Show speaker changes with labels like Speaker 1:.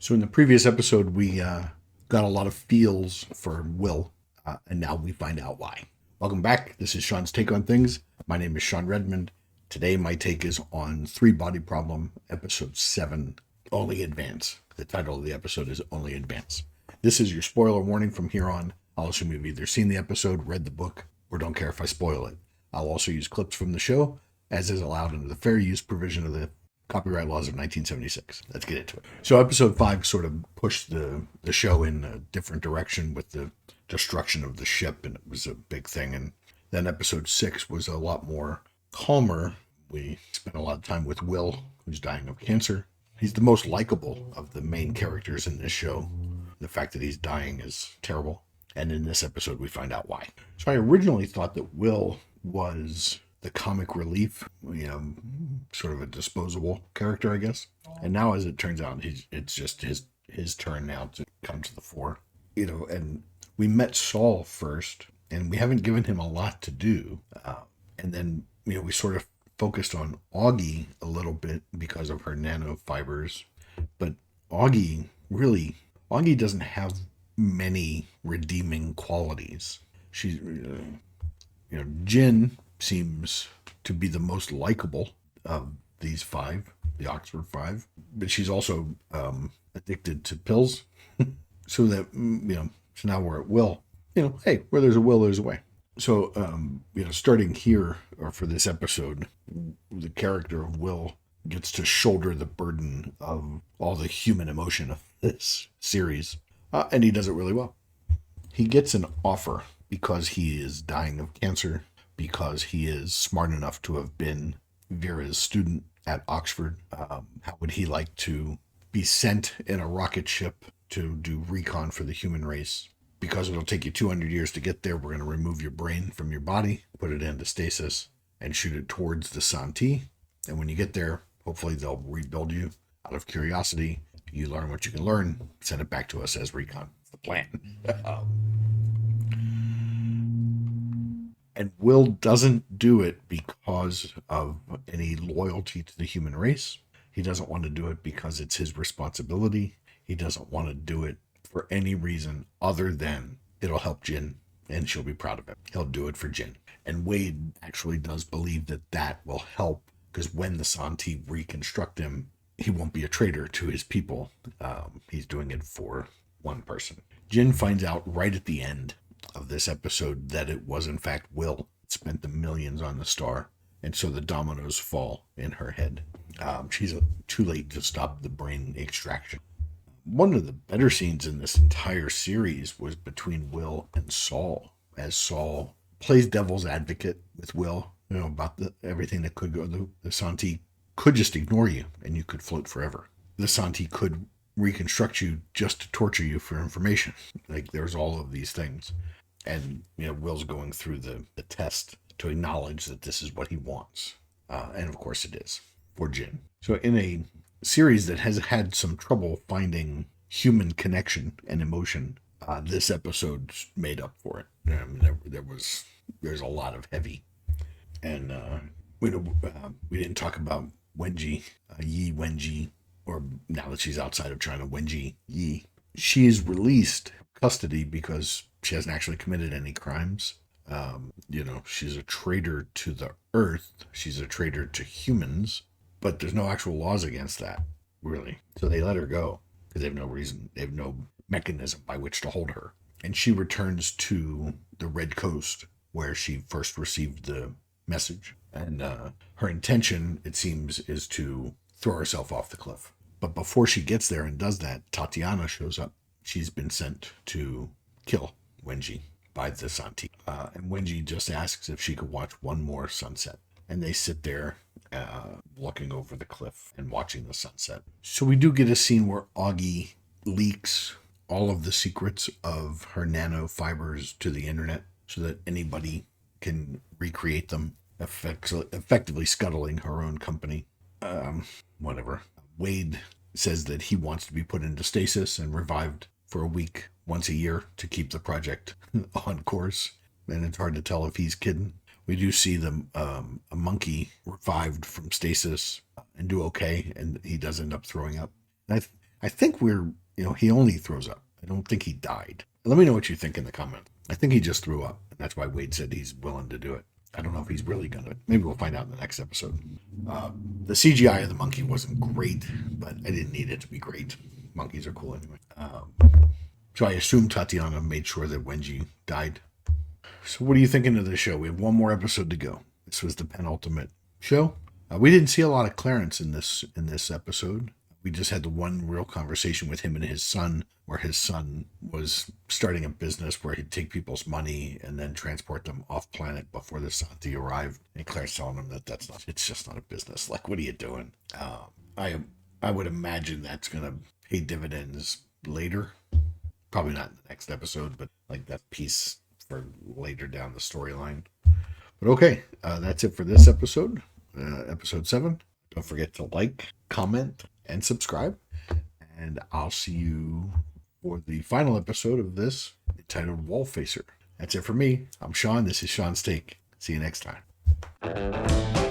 Speaker 1: So in the previous episode, we got a lot of feels for Will, and now we find out why. Welcome back. This is Sean's Take on Things. My name is Sean Redmond. Today, my take is on Three Body Problem, Episode 7, Only Advance. The title of the episode is Only Advance. This is your spoiler warning from here on. I'll assume you've either seen the episode, read the book, or don't care if I spoil it. I'll also use clips from the show, as is allowed under the fair use provision of the copyright laws of 1976. Let's get into it. So episode 5 sort of pushed the show in a different direction with the destruction of the ship, and it was a big thing. And then episode 6 was a lot more calmer. We spent a lot of time with Will, who's dying of cancer. He's the most likable of the main characters in this show. The fact that he's dying is terrible. And in this episode, we find out why. So I originally thought that Will was the comic relief, sort of a disposable character, I guess. And now, as it turns out, it's just his turn now to come to the fore. And we met Saul first, and we haven't given him a lot to do. And then, we sort of focused on Augie a little bit because of her nanofibers. But Augie doesn't have many redeeming qualities. She's, Jin seems to be the most likable of these 5, the Oxford 5, but she's also addicted to pills. So that, so now we're at Will. Hey, where there's a will, there's a way. So, starting here, or for this episode, the character of Will gets to shoulder the burden of all the human emotion of this series, and he does it really well. He gets an offer because he is dying of cancer, because he is smart enough to have been Vera's student at Oxford. How would he like to be sent in a rocket ship to do recon for the human race? Because it'll take you 200 years to get there, we're going to remove your brain from your body, put it into stasis, and shoot it towards the Santee. And when you get there, hopefully they'll rebuild you out of curiosity. You learn what you can learn, send it back to us as recon. That's the plan. And Will doesn't do it because of any loyalty to the human race. He doesn't want to do it because it's his responsibility. He doesn't want to do it for any reason other than it'll help Jin and she'll be proud of it. He'll do it for Jin. And Wade actually does believe that will help, because when the Santee reconstruct him, he won't be a traitor to his people. He's doing it for one person. Jin finds out right at the end of this episode that it was in fact Will spent the millions on the star, and so the dominoes fall in her head. She's too late to stop the brain extraction. One of the better scenes in this entire series was between Will and Saul, as Saul plays devil's advocate with Will, about everything that could go. The Santee could just ignore you and you could float forever. The Santee could reconstruct you just to torture you for information. Like, there's all of these things. And, Will's going through the test to acknowledge that this is what he wants. And of course it is for Jin. So in a series that has had some trouble finding human connection and emotion, this episode's made up for it. There's a lot of heavy. And we didn't talk about Wenji, Yi Wenji, or now that she's outside of China, Wenji Yi. She's released custody because she hasn't actually committed any crimes. She's a traitor to the earth. She's a traitor to humans, but there's no actual laws against that, really. So they let her go because they have no reason. They have no mechanism by which to hold her. And she returns to the Red Coast where she first received the message. And her intention, it seems, is to throw herself off the cliff. But before she gets there and does that, Tatiana shows up. She's been sent to kill Wenji by the Santee. And Wenji just asks if she could watch one more sunset. And they sit there looking over the cliff and watching the sunset. So we do get a scene where Augie leaks all of the secrets of her nanofibers to the internet so that anybody can recreate them, effectively scuttling her own company. Whatever. Wade says that he wants to be put into stasis and revived for a week once a year to keep the project on course. And it's hard to tell if he's kidding. We do see a monkey revived from stasis and do okay, and he does end up throwing up. I I think he only throws up. I don't think he died. Let me know what you think in the comments. I think he just threw up. And that's why Wade said he's willing to do it. I don't know if he's really going to. Maybe we'll find out in the next episode. The CGI of the monkey wasn't great, but I didn't need it to be great. Monkeys are cool anyway. So I assume Tatiana made sure that Wenji died. So what are you thinking of the show? We have one more episode to go. This was the penultimate show. We didn't see a lot of Clarence in this episode. We just had the one real conversation with him and his son, where his son was starting a business where he'd take people's money and then transport them off planet before the Santi arrived. And Claire's telling him it's just not a business. Like, what are you doing? I would imagine that's going to pay dividends later. Probably not in the next episode, but like that piece for later down the storyline. But okay, that's it for this episode, episode 7. Don't forget to like, comment, and subscribe. And I'll see you for the final episode of this, entitled Wall Facer. That's it for me. I'm Sean. This is Sean's Take. See you next time.